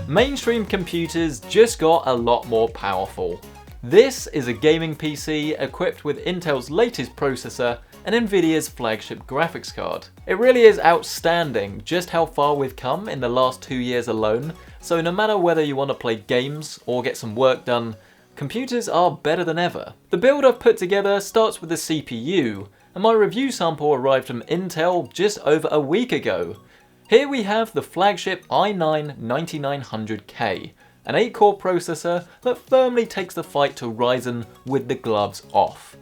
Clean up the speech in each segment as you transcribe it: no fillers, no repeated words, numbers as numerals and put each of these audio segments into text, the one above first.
mainstream computers just got a lot more powerful. This is a gaming PC equipped with Intel's latest processor and Nvidia's flagship graphics card. It really is outstanding just how far we've come in the last 2 years alone, so no matter whether you want to play games or get some work done, computers are better than ever. The build I've put together starts with the CPU, and my review sample arrived from Intel just over a week ago. Here we have the flagship i9-9900K, an 8-core processor that firmly takes the fight to Ryzen with the gloves off.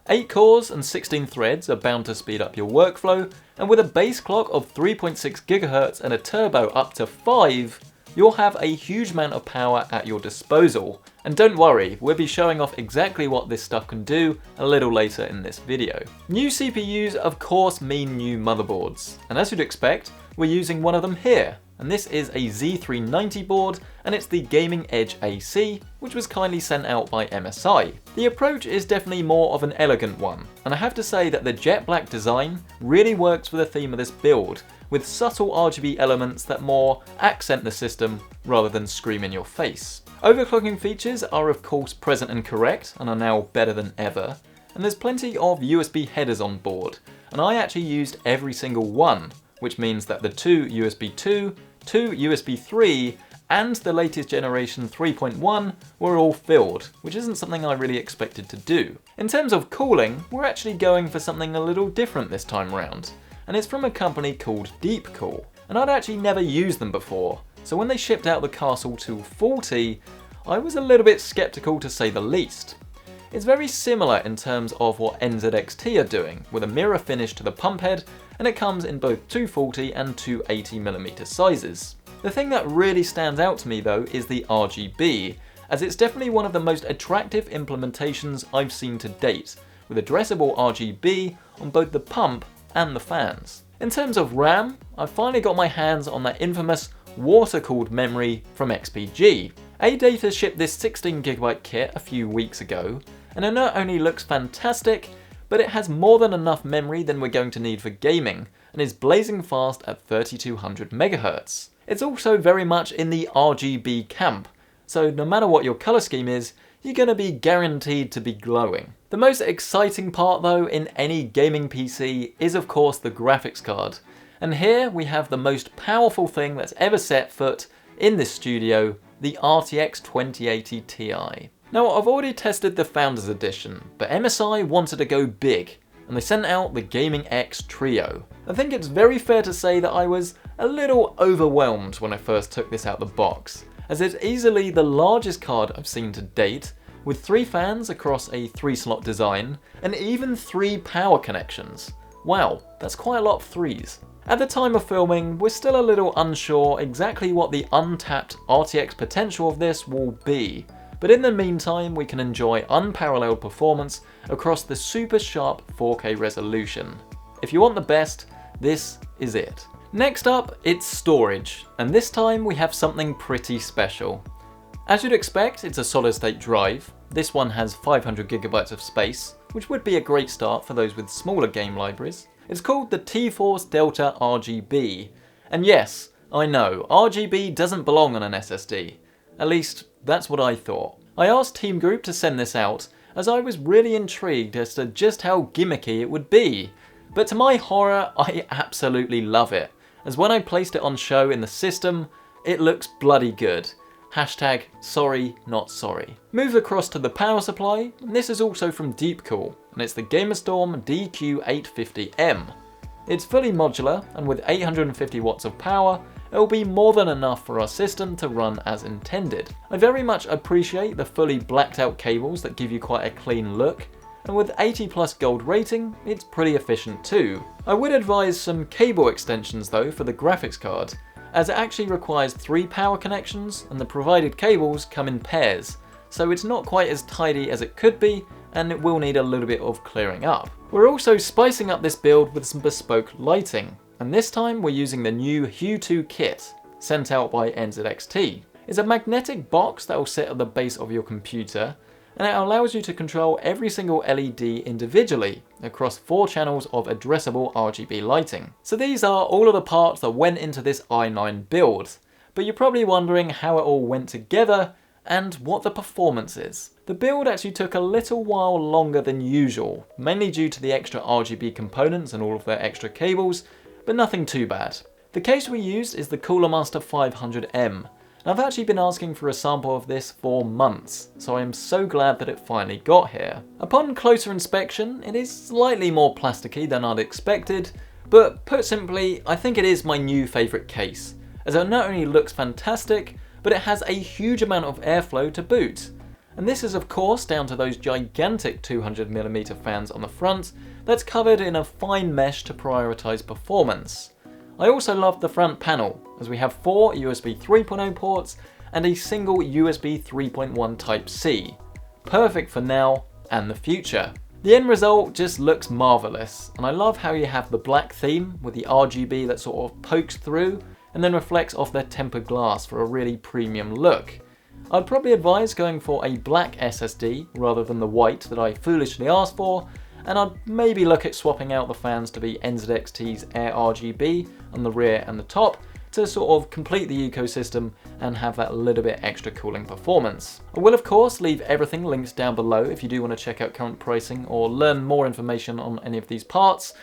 8 cores and 16 threads are bound to speed up your workflow, and with a base clock of 3.6 GHz and a turbo up to 5, you'll have a huge amount of power at your disposal. And don't worry, we'll be showing off exactly what this stuff can do a little later in this video. New CPUs of course mean new motherboards, and as you'd expect, we're using one of them here. And this is a Z390 board, and it's the Gaming Edge AC, which was kindly sent out by MSI. The approach is definitely more of an elegant one, and I have to say that the jet black design really works for the theme of this build, with subtle RGB elements that more accent the system rather than scream in your face. Overclocking features are of course present and correct, and are now better than ever, and there's plenty of USB headers on board, and I actually used every single one, which means that the 2 USB 2, 2 USB 3, and the latest generation 3.1 were all filled, which isn't something I really expected to do. In terms of cooling, we're actually going for something a little different this time round, and it's from a company called Deepcool, and I'd actually never used them before, so when they shipped out the Castle 240, I was a little bit skeptical to say the least. It's very similar in terms of what NZXT are doing, with a mirror finish to the pump head, and it comes in both 240 and 280mm sizes. The thing that really stands out to me though is the RGB, as it's definitely one of the most attractive implementations I've seen to date, with addressable RGB on both the pump and the fans. In terms of RAM, I've finally got my hands on that infamous water-cooled memory from XPG. AData shipped this 16GB kit a few weeks ago, and it not only looks fantastic, but it has more than enough memory than we're going to need for gaming, and is blazing fast at 3200 MHz. It's also very much in the RGB camp, so no matter what your colour scheme is, you're going to be guaranteed to be glowing. The most exciting part though in any gaming PC is of course the graphics card, and here we have the most powerful thing that's ever set foot in this studio, the RTX 2080 Ti. Now I've already tested the Founders Edition, but MSI wanted to go big, and they sent out the Gaming X Trio. I think it's very fair to say that I was a little overwhelmed when I first took this out the box, as it's easily the largest card I've seen to date, with 3 fans across a 3-slot design, and even 3 power connections. Wow, that's quite a lot of 3s. At the time of filming, we're still a little unsure exactly what the untapped RTX potential of this will be, but in the meantime we can enjoy unparalleled performance across the super sharp 4K resolution. If you want the best, this is it. Next up, it's storage, and this time we have something pretty special. As you'd expect, it's a solid state drive. This one has 500GB of space, which would be a great start for those with smaller game libraries. It's called the T-Force Delta RGB, and yes, I know, RGB doesn't belong on an SSD. At least, that's what I thought. I asked Teamgroup to send this out, as I was really intrigued as to just how gimmicky it would be. But to my horror, I absolutely love it, as when I placed it on show in the system, it looks bloody good. Hashtag sorry not sorry. Move across to the power supply, and this is also from Deepcool, and it's the Gamerstorm DQ850M. It's fully modular, and with 850 watts of power, it will be more than enough for our system to run as intended. I very much appreciate the fully blacked out cables that give you quite a clean look, and with 80+ gold rating, it's pretty efficient too. I would advise some cable extensions though for the graphics card, as it actually requires 3 power connections and the provided cables come in pairs, so it's not quite as tidy as it could be, and it will need a little bit of clearing up. We're also spicing up this build with some bespoke lighting, and this time we're using the new Hue 2 kit, sent out by NZXT. It's a magnetic box that will sit at the base of your computer, and it allows you to control every single LED individually across 4 channels of addressable RGB lighting. So these are all of the parts that went into this i9 build, but you're probably wondering how it all went together and what the performance is. The build actually took a little while longer than usual, mainly due to the extra RGB components and all of their extra cables, but nothing too bad. The case we used is the Coolermaster 500M, and I've actually been asking for a sample of this for months, so I am so glad that it finally got here. Upon closer inspection, it is slightly more plasticky than I'd expected, but put simply, I think it is my new favourite case, as it not only looks fantastic, but it has a huge amount of airflow to boot. And this is of course down to those gigantic 200mm fans on the front that's covered in a fine mesh to prioritise performance. I also love the front panel, as we have 4 USB 3.0 ports and a single USB 3.1 Type-C. Perfect for now and the future. The end result just looks marvellous, and I love how you have the black theme with the RGB that sort of pokes through and then reflects off their tempered glass for a really premium look. I'd probably advise going for a black SSD rather than the white that I foolishly asked for, and I'd maybe look at swapping out the fans to be NZXT's Air RGB on the rear and the top to sort of complete the ecosystem and have that little bit extra cooling performance. I will of course leave everything linked down below if you do want to check out current pricing or learn more information on any of these parts,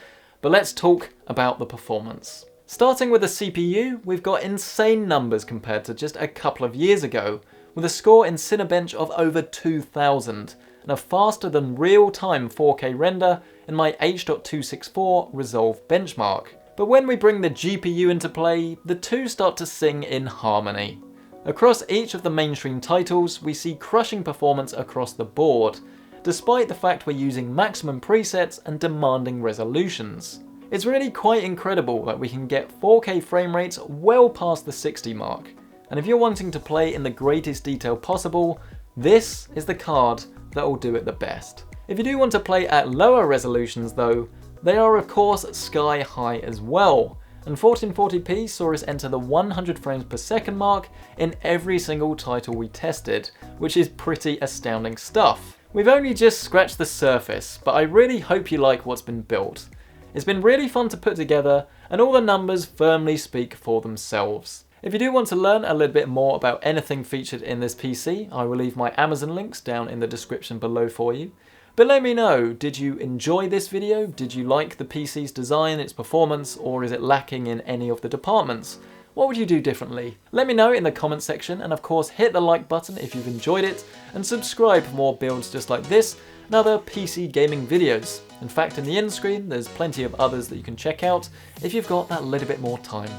but let's talk about the performance. Starting with the CPU, we've got insane numbers compared to just a couple of years ago, with a score in Cinebench of over 2000 and a faster than real-time 4K render in my H.264 Resolve benchmark. But when we bring the GPU into play, the two start to sing in harmony. Across each of the mainstream titles, we see crushing performance across the board, despite the fact we're using maximum presets and demanding resolutions. It's really quite incredible that we can get 4K frame rates well past the 60 mark. And if you're wanting to play in the greatest detail possible, this is the card that will do it the best. If you do want to play at lower resolutions though, they are of course sky high as well. And 1440p saw us enter the 100 frames per second mark in every single title we tested, which is pretty astounding stuff. We've only just scratched the surface, but I really hope you like what's been built. It's been really fun to put together, and all the numbers firmly speak for themselves. If you do want to learn a little bit more about anything featured in this PC, I will leave my Amazon links down in the description below for you. But let me know, did you enjoy this video? Did you like the PC's design, its performance, or is it lacking in any of the departments? What would you do differently? Let me know in the comment section, and of course hit the like button if you've enjoyed it, and subscribe for more builds just like this and other PC gaming videos. In fact, in the end screen there's plenty of others that you can check out if you've got that little bit more time.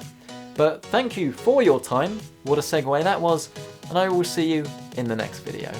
But thank you for your time, what a segue that was, and I will see you in the next video.